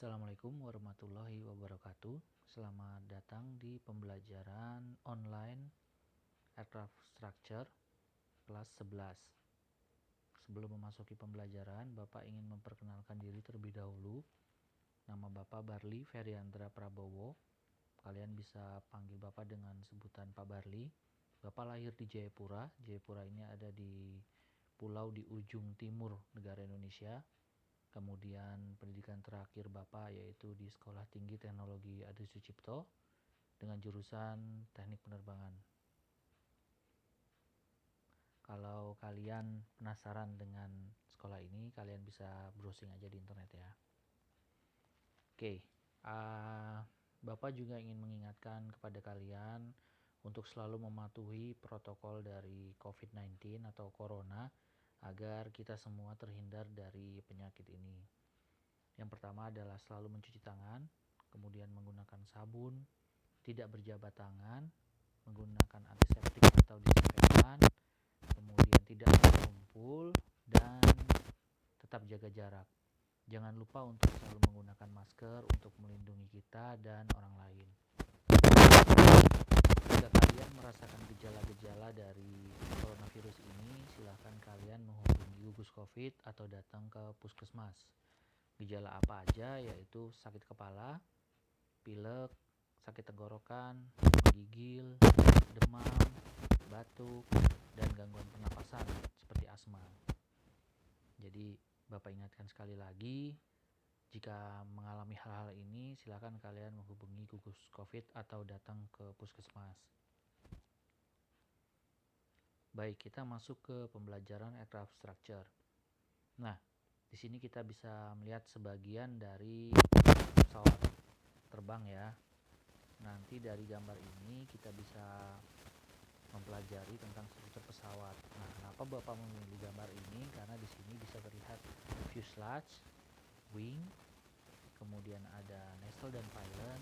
Assalamualaikum warahmatullahi wabarakatuh. Selamat datang di pembelajaran online Aircraft Structure kelas 11. Sebelum memasuki pembelajaran, Bapak ingin memperkenalkan diri terlebih dahulu. Nama Bapak Barli Feriandra Prabowo. Kalian bisa panggil Bapak dengan sebutan Pak Barli. Bapak lahir di Jayapura. Jayapura ini ada di pulau di ujung timur negara Indonesia. Kemudian pendidikan terakhir Bapak yaitu di Sekolah Tinggi Teknologi Adi Sucipto dengan jurusan Teknik Penerbangan. Kalau kalian penasaran dengan sekolah ini, kalian bisa browsing aja di internet ya. Oke, Bapak juga ingin mengingatkan kepada kalian untuk selalu mematuhi protokol dari COVID-19 atau Corona agar kita semua terhindar dari penyakit ini. Yang pertama adalah selalu mencuci tangan, kemudian menggunakan sabun, tidak berjabat tangan, menggunakan antiseptik atau disinfektan, kemudian tidak berkumpul, dan tetap jaga jarak. Jangan lupa untuk selalu menggunakan masker untuk melindungi kita dan orang lain. Jika kalian merasakan gejala-gejala dari coronavirus ini, silahkan kalian menghubungi gugus COVID atau datang ke puskesmas. Gejala apa aja yaitu sakit kepala, pilek, sakit tenggorokan, menggigil, demam, batuk, dan gangguan pernapasan seperti asma. Jadi Bapak ingatkan sekali lagi, jika mengalami hal-hal ini silakan kalian menghubungi gugus COVID atau datang ke puskesmas. Baik, kita masuk ke pembelajaran aircraft structure. Nah, di sini kita bisa melihat sebagian dari pesawat terbang ya. Nanti dari gambar ini kita bisa mempelajari tentang struktur pesawat. Nah, kenapa Bapak memilih gambar ini? Karena di sini bisa terlihat fuselage, wing, kemudian ada nacelle dan pylon,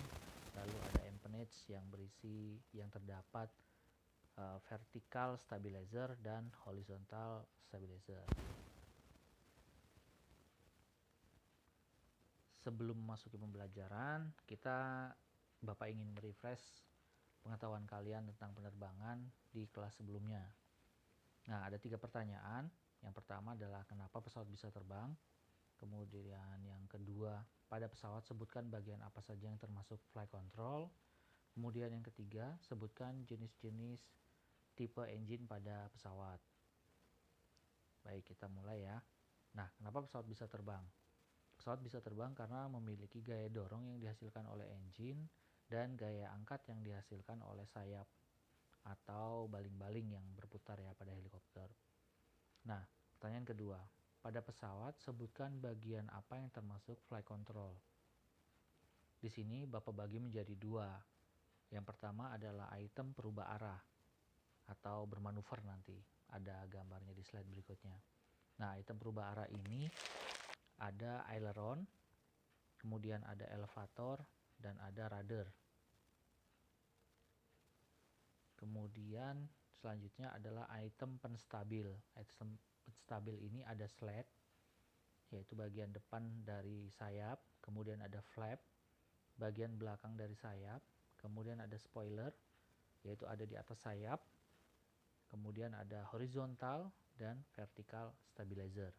lalu ada empennage yang terdapat vertical stabilizer dan horizontal stabilizer. Sebelum memasuki pembelajaran, Bapak ingin merefresh pengetahuan kalian tentang penerbangan di kelas sebelumnya. Nah, ada 3 pertanyaan. Yang pertama adalah kenapa pesawat bisa terbang. Kemudian yang kedua, pada pesawat sebutkan bagian apa saja yang termasuk flight control. Kemudian yang ketiga, sebutkan jenis-jenis tipe engine pada pesawat. Baik, kita mulai ya. Nah, kenapa pesawat bisa terbang? Pesawat bisa terbang karena memiliki gaya dorong yang dihasilkan oleh engine dan gaya angkat yang dihasilkan oleh sayap atau baling-baling yang berputar ya pada helikopter. Nah, pertanyaan kedua, pada pesawat sebutkan bagian apa yang termasuk flight control. Di sini Bapak bagi menjadi 2. Yang pertama adalah item perubah arah atau bermanuver nanti. Ada gambarnya di slide berikutnya. Nah, item perubah arah ini ada aileron, kemudian ada elevator, dan ada rudder. Kemudian selanjutnya adalah item penstabil. Item penstabil ini ada slat, yaitu bagian depan dari sayap, kemudian ada flap, bagian belakang dari sayap, kemudian ada spoiler, yaitu ada di atas sayap, kemudian ada horizontal dan vertical stabilizer.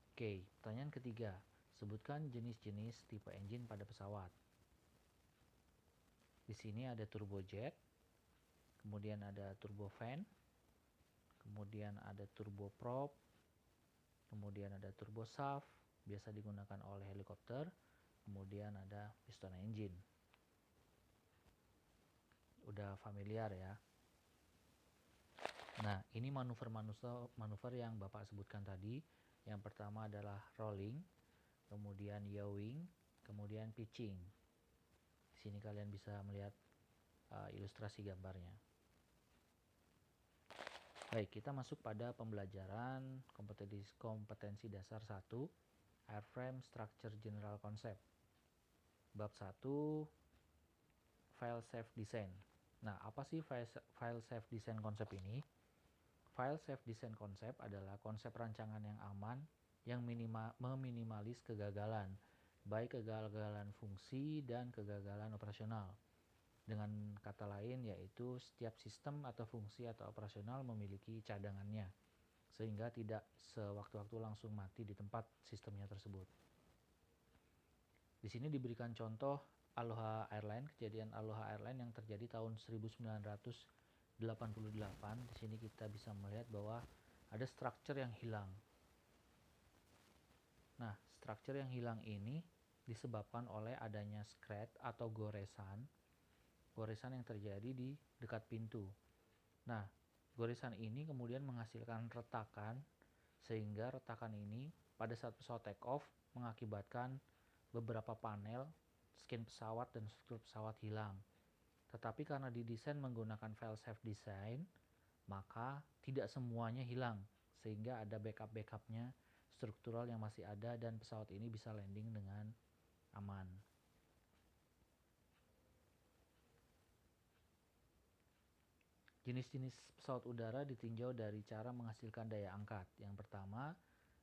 Oke, pertanyaan ketiga, sebutkan jenis-jenis tipe engine pada pesawat. Di sini ada turbojet, kemudian ada turbofan, kemudian ada turboprop, kemudian ada turboshaft, biasa digunakan oleh helikopter, kemudian ada piston engine. Udah familiar ya. Nah, ini manuver yang Bapak sebutkan tadi. Yang pertama adalah rolling, kemudian yawing, kemudian pitching. Di sini kalian bisa melihat ilustrasi gambarnya. Baik, kita masuk pada pembelajaran kompetensi dasar 1, Airframe Structure General Concept. Bab 1, File Safe Design. Nah, apa sih File Safe Design Concept ini? File Safe Design Concept adalah konsep rancangan yang aman yang meminimalis kegagalan, baik kegagalan fungsi dan kegagalan operasional. Dengan kata lain yaitu setiap sistem atau fungsi atau operasional memiliki cadangannya, sehingga tidak sewaktu-waktu langsung mati di tempat sistemnya tersebut. Di sini diberikan contoh Aloha Airline, kejadian Aloha Airline yang terjadi tahun 1988. Di sini kita bisa melihat bahwa ada structure yang hilang. Nah, structure yang hilang ini disebabkan oleh adanya scratch atau goresan yang terjadi di dekat pintu. Nah, goresan ini kemudian menghasilkan retakan, sehingga retakan ini pada saat pesawat take off mengakibatkan beberapa panel, skin pesawat dan struktur pesawat hilang. Tetapi karena didesain menggunakan fail-safe design, maka tidak semuanya hilang, sehingga ada backup-backupnya struktural yang masih ada dan pesawat ini bisa landing dengan aman. Jenis-jenis pesawat udara ditinjau dari cara menghasilkan daya angkat. Yang pertama,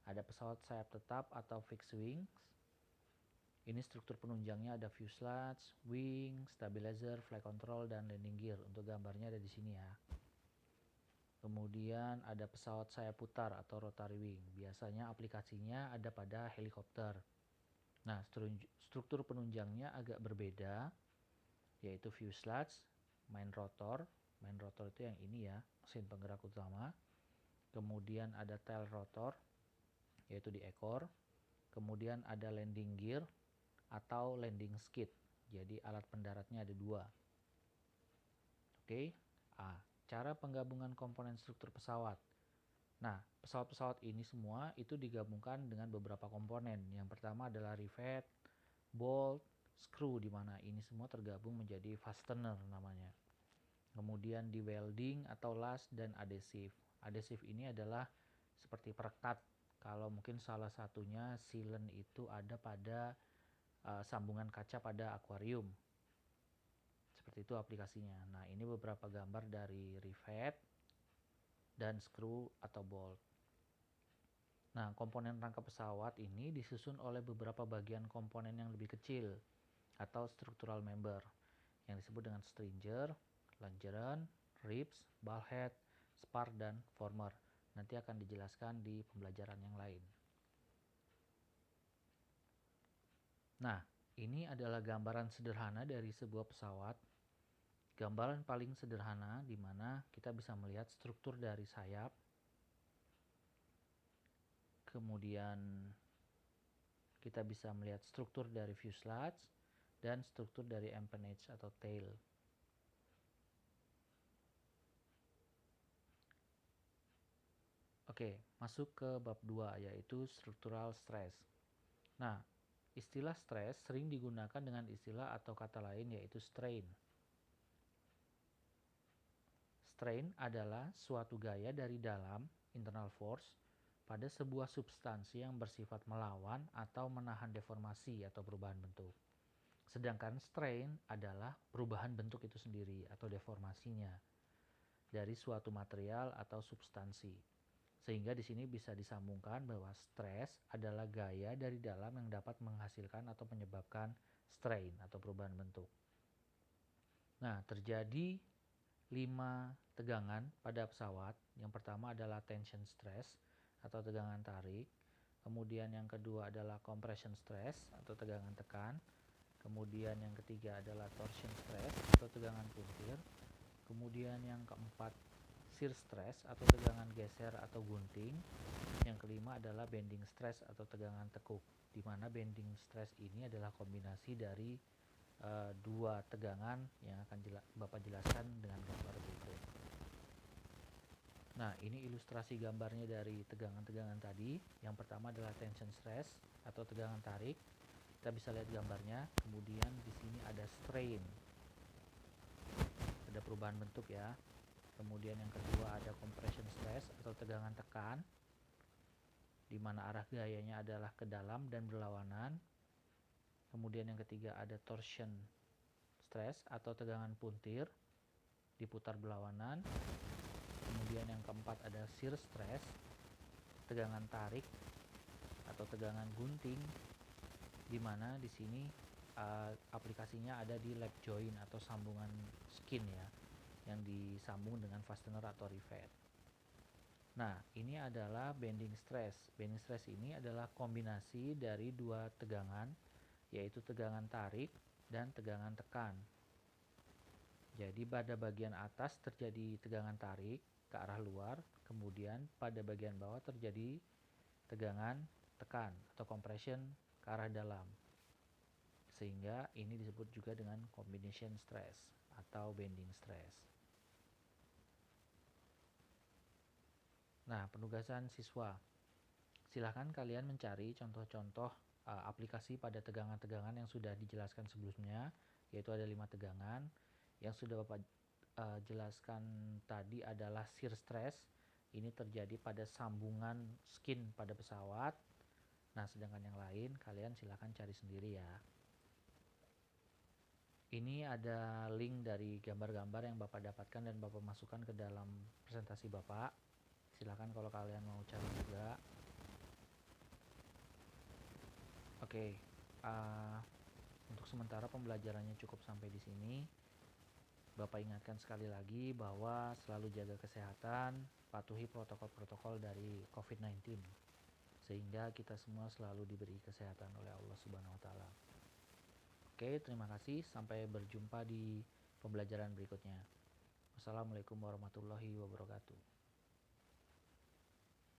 ada pesawat sayap tetap atau fixed wings. Ini struktur penunjangnya ada fuselage, wing, stabilizer, flight control, dan landing gear. Untuk gambarnya ada di sini ya. Kemudian ada pesawat sayap putar atau rotary wing. Biasanya aplikasinya ada pada helikopter. Nah, struktur penunjangnya agak berbeda, yaitu fuselage, main rotor itu yang ini ya, mesin penggerak utama. Kemudian ada tail rotor, yaitu di ekor. Kemudian ada landing gear atau landing skid, jadi alat pendaratnya ada 2. Oke. Cara penggabungan komponen struktur pesawat. Nah, pesawat-pesawat ini semua itu digabungkan dengan beberapa komponen. Yang pertama adalah rivet, bolt, screw, di mana ini semua tergabung menjadi fastener namanya. Kemudian di welding atau las dan adhesif. Adhesif ini adalah seperti perekat. Kalau mungkin salah satunya sealant itu ada pada sambungan kaca pada akuarium. Seperti itu aplikasinya. Nah, ini beberapa gambar dari rivet dan screw atau bolt. Nah, komponen rangka pesawat ini disusun oleh beberapa bagian komponen yang lebih kecil atau structural member yang disebut dengan stringer, longeron, ribs, bulkhead, spar, dan former. Nanti akan dijelaskan di pembelajaran yang lain. Nah, ini adalah gambaran sederhana dari sebuah pesawat. Gambaran paling sederhana di mana kita bisa melihat struktur dari sayap, kemudian kita bisa melihat struktur dari fuselage dan struktur dari empennage atau tail. Oke, masuk ke bab 2 yaitu structural stress. Nah, istilah stress sering digunakan dengan istilah atau kata lain yaitu strain. Strain adalah suatu gaya dari dalam, internal force, pada sebuah substansi yang bersifat melawan atau menahan deformasi atau perubahan bentuk. Sedangkan strain adalah perubahan bentuk itu sendiri atau deformasinya dari suatu material atau substansi. Sehingga di sini bisa disambungkan bahwa stress adalah gaya dari dalam yang dapat menghasilkan atau menyebabkan strain atau perubahan bentuk. Nah, terjadi 5 tegangan pada pesawat. Yang pertama adalah tension stress atau tegangan tarik. Kemudian yang kedua adalah compression stress atau tegangan tekan. Kemudian yang ketiga adalah torsion stress atau tegangan puntir. Kemudian yang keempat shear stress atau tegangan geser atau gunting. Yang kelima adalah bending stress atau tegangan tekuk, di mana bending stress ini adalah kombinasi dari 2 tegangan yang akan Bapak jelaskan dengan gambar berikut. Nah, ini ilustrasi gambarnya dari tegangan-tegangan tadi. Yang pertama adalah tension stress atau tegangan tarik. Kita bisa lihat gambarnya. Kemudian di sini ada strain. Ada perubahan bentuk ya. Kemudian yang kedua ada compression stress atau tegangan tekan, di mana arah gayanya adalah ke dalam dan berlawanan. Kemudian yang ketiga ada torsion stress atau tegangan puntir, diputar berlawanan. Kemudian yang keempat ada shear stress, tegangan tarik, tegangan gunting, di mana di sini aplikasinya ada di lap joint atau sambungan skin ya, yang disambung dengan fastener atau rivet. Nah, ini adalah bending stress. Bending stress ini adalah kombinasi dari dua tegangan, yaitu tegangan tarik dan tegangan tekan. Jadi pada bagian atas terjadi tegangan tarik ke arah luar, kemudian pada bagian bawah terjadi tegangan tekan atau compression ke arah dalam. Sehingga ini disebut juga dengan combination stress atau bending stress. Nah, penugasan siswa. Silahkan kalian mencari contoh-contoh aplikasi pada tegangan-tegangan yang sudah dijelaskan sebelumnya, yaitu ada 5 tegangan. Yang sudah Bapak jelaskan tadi adalah shear stress. Ini terjadi pada sambungan skin pada pesawat. Nah, sedangkan yang lain kalian silahkan cari sendiri ya. Ini ada link dari gambar-gambar yang Bapak dapatkan dan Bapak masukkan ke dalam presentasi Bapak. Silahkan kalau kalian mau cari juga. Oke, untuk sementara pembelajarannya cukup sampai di sini. Bapak ingatkan sekali lagi bahwa selalu jaga kesehatan, patuhi protokol-protokol dari COVID-19, sehingga kita semua selalu diberi kesehatan oleh Allah Subhanahu wa Ta'ala. Oke, terima kasih. Sampai berjumpa di pembelajaran berikutnya. Wassalamualaikum warahmatullahi wabarakatuh.